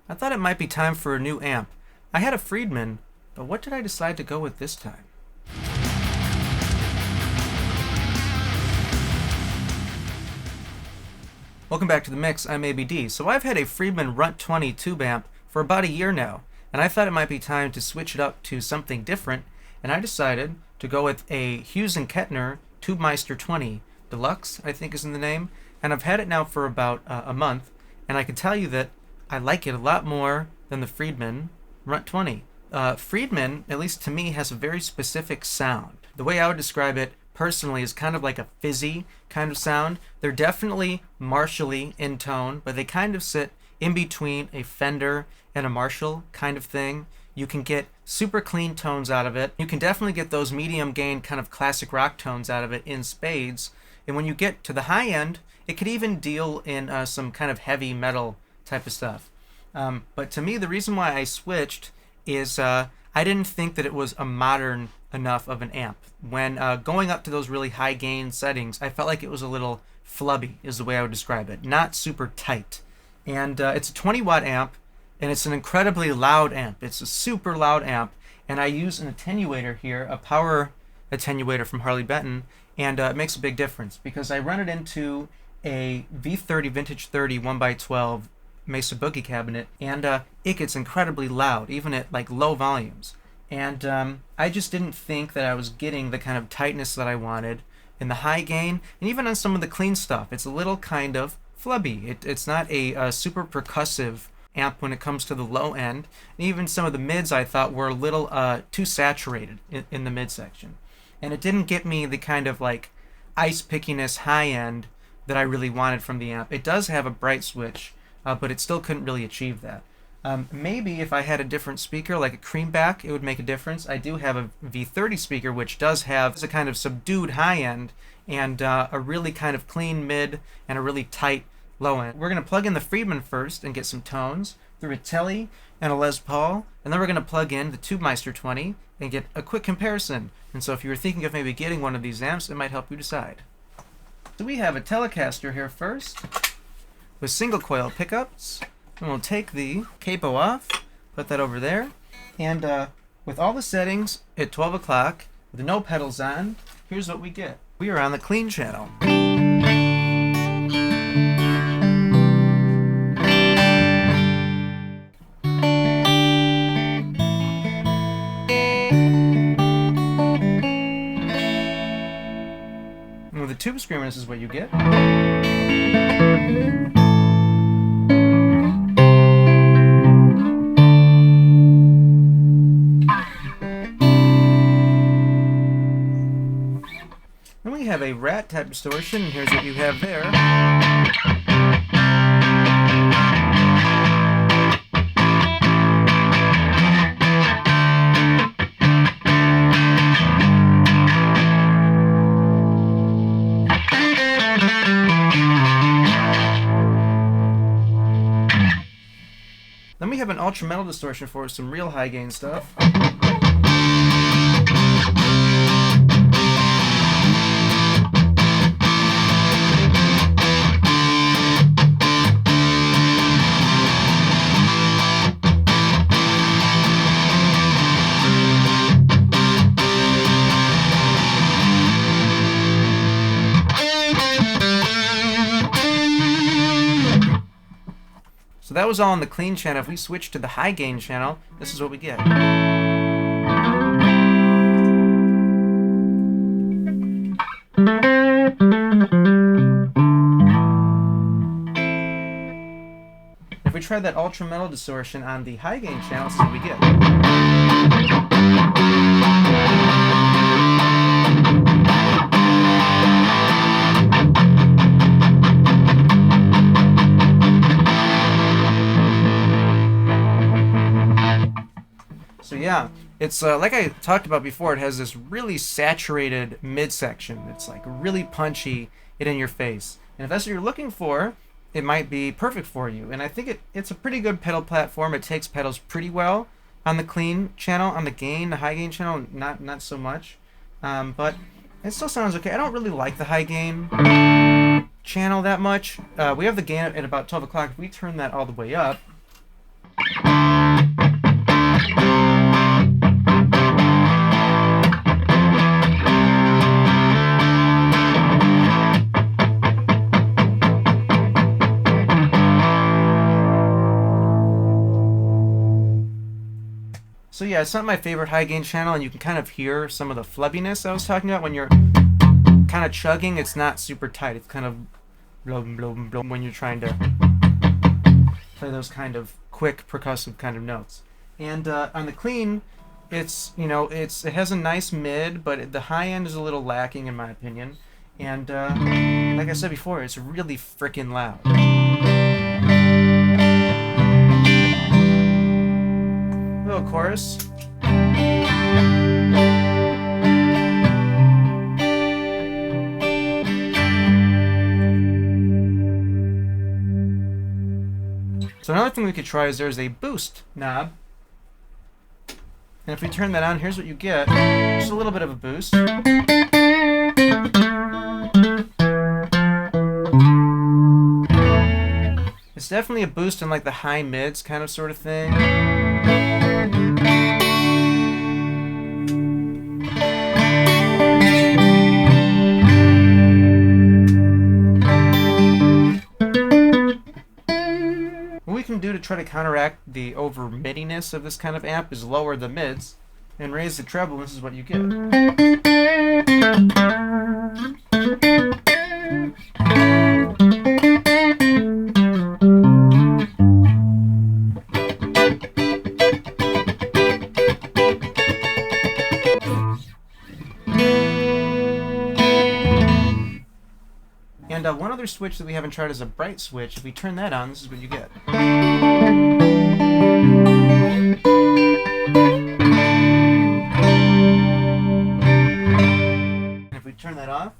I thought it might be time for a new amp. I had a Friedman, but what did I decide to go with this time? Welcome back to the mix, I'm ABD. So I've had a Friedman Runt 20 tube amp for about a year now, and I thought it might be time to switch it up to something different, and I decided to go with a Hughes Kettner TubeMeister 20 Deluxe, I think is in the name, and I've had it now for about a month, and I can tell you that I like it a lot more than the Friedman Runt 20. Friedman, at least to me, has a very specific sound. The way I would describe it personally is kind of like a fizzy kind of sound. They're definitely Marshall-y in tone, but they kind of sit in between a Fender and a Marshall kind of thing. You can get super clean tones out of it. You can definitely get those medium gain kind of classic rock tones out of it in spades. And when you get to the high end, it could even deal in some kind of heavy metal type of stuff. But to me, the reason why I switched is I didn't think that it was a modern enough of an amp. When going up to those really high gain settings, I felt like it was a little flubby, is the way I would describe it. Not super tight. And it's a 20-watt amp, and it's an incredibly loud amp. It's a super loud amp, and I use an attenuator here, a power attenuator from Harley Benton, and it makes a big difference because I run it into a V30 Vintage 30 1x12 Mesa Boogie cabinet, and it gets incredibly loud, even at like low volumes. And I just didn't think that I was getting the kind of tightness that I wanted in the high gain, and even on some of the clean stuff. It's a little kind of flubby. It's not a super percussive amp when it comes to the low end. And even some of the mids I thought were a little too saturated in the midsection. And it didn't get me the kind of like ice pickiness high end that I really wanted from the amp. It does have a bright switch, but it still couldn't really achieve that. Maybe if I had a different speaker, like a creamback, it would make a difference. I do have a V30 speaker, which does have a kind of subdued high end and a really kind of clean mid and a really tight low end. We're going to plug in the Friedman first and get some tones through a Tele and a Les Paul, and then we're going to plug in the TubeMeister 20 and get a quick comparison. And so if you were thinking of maybe getting one of these amps, it might help you decide. So we have a Telecaster here first with single coil pickups. And we'll take the capo off, put that over there, and with all the settings at 12 o'clock, with no pedals on, here's what we get. We are on the clean channel. And with the tube screamer, this is what you get. Then we have a rat type distortion, and here's what you have there. Then we have an ultra metal distortion for some real high gain stuff. So that was all on the clean channel. If we switch to the high gain channel, this is what we get. If we try that ultra metal distortion on the high gain channel, this is what we get. So yeah, it's like I talked about before, it has this really saturated midsection. It's like really punchy, it in your face. And if that's what you're looking for, it might be perfect for you. And I think it's a pretty good pedal platform. It takes pedals pretty well on the clean channel. On the gain, the high gain channel, not so much. But it still sounds okay. I don't really like the high gain channel that much. We have the gain at about 12 o'clock. If we turn that all the way up, So yeah, it's not my favorite high gain channel, and you can kind of hear some of the flubbiness I was talking about when you're kind of chugging. It's not super tight. It's kind of blum, blum, blum when you're trying to play those kind of quick percussive kind of notes. And on the clean, it's it has a nice mid, but the high end is a little lacking in my opinion. And like I said before, it's really freaking loud. Little chorus. So another thing we could try is there's a boost knob. And if we turn that on, here's what you get. Just a little bit of a boost. It's definitely a boost in like the high mids kind of sort of thing. What we can do to try to counteract the over middiness of this kind of amp is lower the mids and raise the treble. This is what you get. And one other switch that we haven't tried is a bright switch. If we turn that on, this is what you get. And if we turn that off,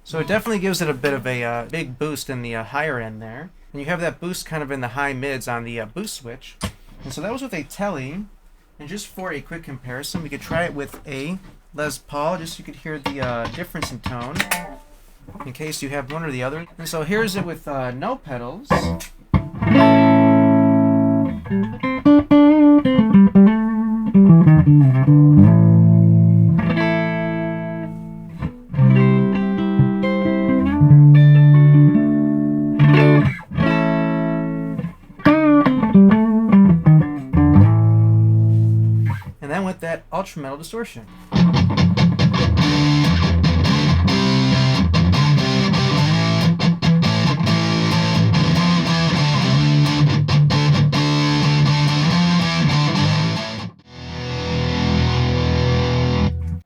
so it definitely gives it a bit of a big boost in the higher end there. And you have that boost kind of in the high mids on the boost switch. And so that was with a Tele. And just for a quick comparison, we could try it with a Les Paul, just so you could hear the difference in tone, in case you have one or the other. And so here's it with no pedals. And then with that ultra metal distortion.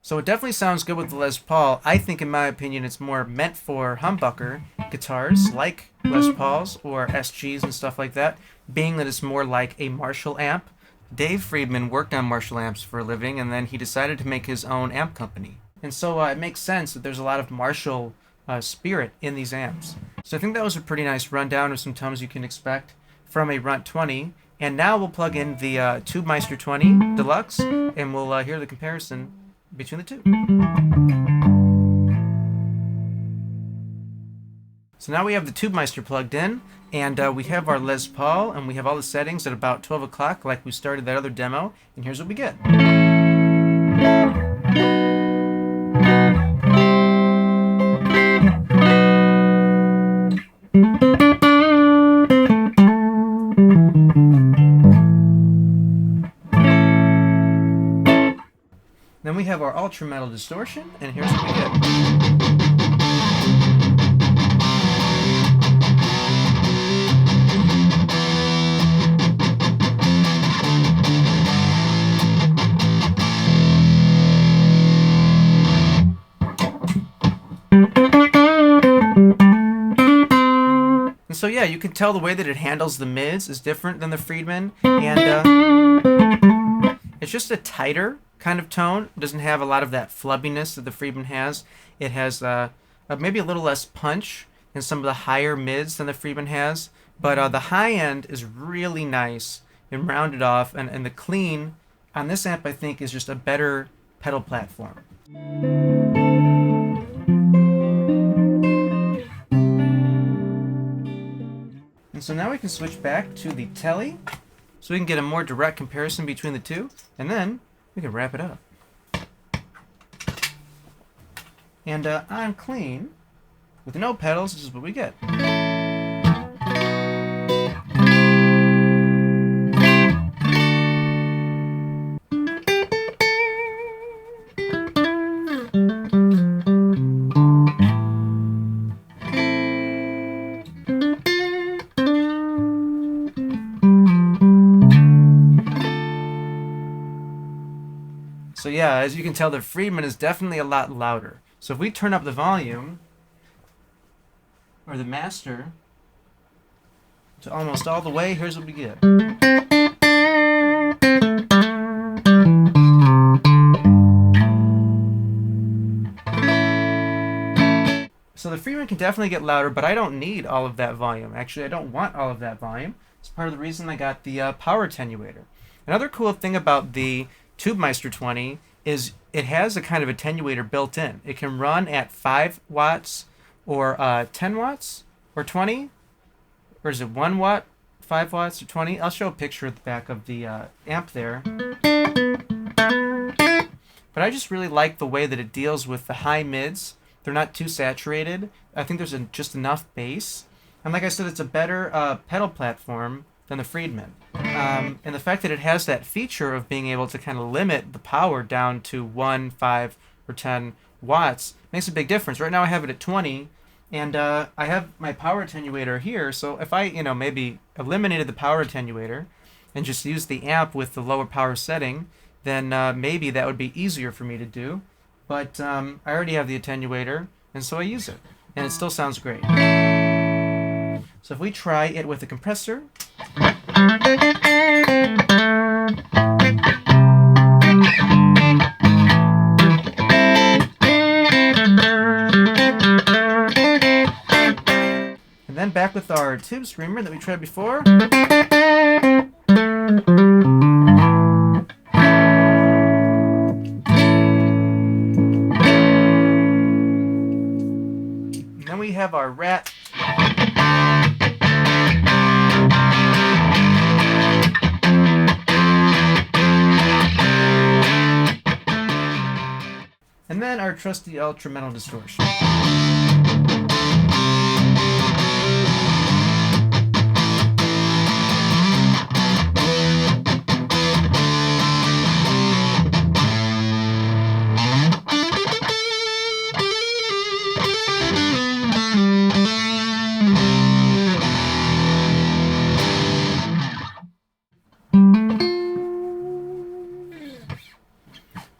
So it definitely sounds good with the Les Paul. I think, in my opinion, it's more meant for humbucker guitars like Les Pauls or SGs and stuff like that, being that it's more like a Marshall amp. Dave Friedman worked on Marshall amps for a living, and then he decided to make his own amp company. And so it makes sense that there's a lot of Marshall spirit in these amps. So I think that was a pretty nice rundown of some tones you can expect from a Runt 20. And now we'll plug in the TubeMeister 20 Deluxe, and we'll hear the comparison between the two. So now we have the TubeMeister plugged in, and we have our Les Paul, and we have all the settings at about 12 o'clock like we started that other demo, and here's what we get. Then we have our ultra metal distortion, and here's what we get. And so yeah, you can tell the way that it handles the mids is different than the Friedman, and it's just a tighter kind of tone. It doesn't have a lot of that flubbiness that the Friedman has. It has maybe a little less punch in some of the higher mids than the Friedman has, but the high end is really nice and rounded off, and the clean on this amp I think is just a better pedal platform. And so now we can switch back to the Tele, so we can get a more direct comparison between the two, and then we can wrap it up. And on clean, With no pedals, this is what we get. So yeah, as you can tell, the Friedman is definitely a lot louder. So if we turn up the volume, or the master, to almost all the way, here's what we get. So the Friedman can definitely get louder, but I don't need all of that volume. Actually, I don't want all of that volume. It's part of the reason I got the power attenuator. Another cool thing about the TubeMeister 20 is it has a kind of attenuator built in. It can run at 5 watts or 10 watts or 20, or is it 1 watt, 5 watts or 20? I'll show a picture at the back of the amp there. But I just really like the way that it deals with the high mids. They're not too saturated. I think there's just enough bass. And like I said, it's a better pedal platform than the Friedman. And the fact that it has that feature of being able to kind of limit the power down to 1, 5, or 10 watts makes a big difference. Right now I have it at 20, and I have my power attenuator here. So if I, maybe eliminated the power attenuator and just used the amp with the lower power setting, then maybe that would be easier for me to do. But I already have the attenuator, and so I use it. And it still sounds great. So if we try it with a compressor. And then back with our tube screamer that we tried before. And then we have our rat. And then our trusty ultra metal distortion.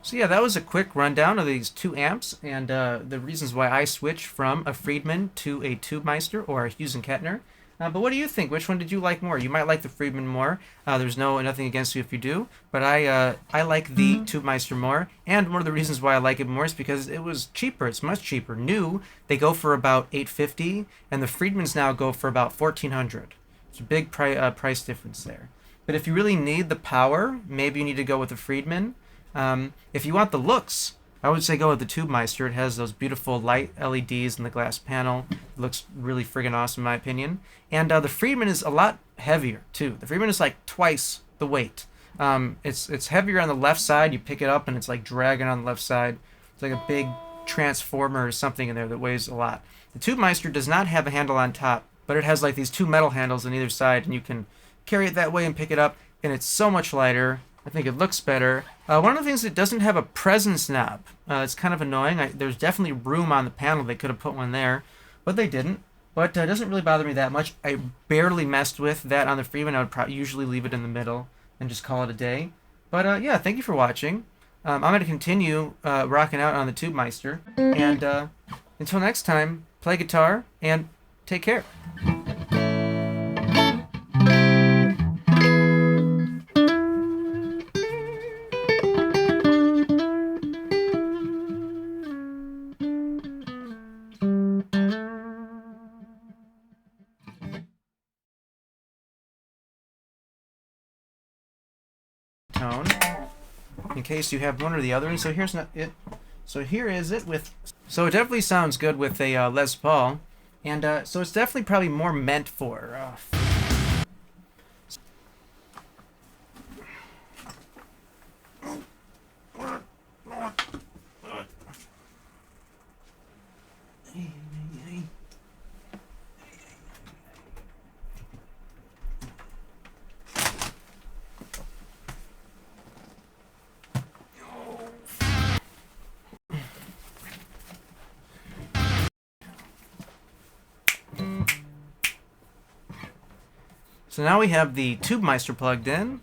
So yeah, that was a quick rundown of these two amps and the reasons why I switched from a Friedman to a TubeMeister or a Hughes Kettner. But what do you think? Which one did you like more? You might like the Friedman more. There's nothing against you if you do, but I like the TubeMeister more. And one of the reasons why I like it more is because it was cheaper. It's much cheaper. New, they go for about $850, and the Friedmans now go for about $1,400. It's a big price difference there. But if you really need the power, maybe you need to go with the Friedman. If you want the looks, I would say go with the TubeMeister. It has those beautiful light LEDs in the glass panel. It looks really friggin' awesome in my opinion. And the Friedman is a lot heavier too. The Friedman is like twice the weight. It's heavier on the left side. You pick it up and it's like dragging on the left side. It's like a big transformer or something in there that weighs a lot. The TubeMeister does not have a handle on top, but it has like these two metal handles on either side, and you can carry it that way and pick it up, and it's so much lighter. I think it looks better. One of the things, it doesn't have a presence knob. It's kind of annoying. There's definitely room on the panel. They could have put one there, but they didn't. But it doesn't really bother me that much. I barely messed with that on the Friedman. I would usually leave it in the middle and just call it a day. But yeah, thank you for watching. I'm going to continue rocking out on the TubeMeister. And until next time, play guitar and take care. Tone, in case you have one or the other. And so here's not it. So here is it with. So it definitely sounds good with a Les Paul, and so it's definitely probably more meant for. So now we have the TubeMeister plugged in.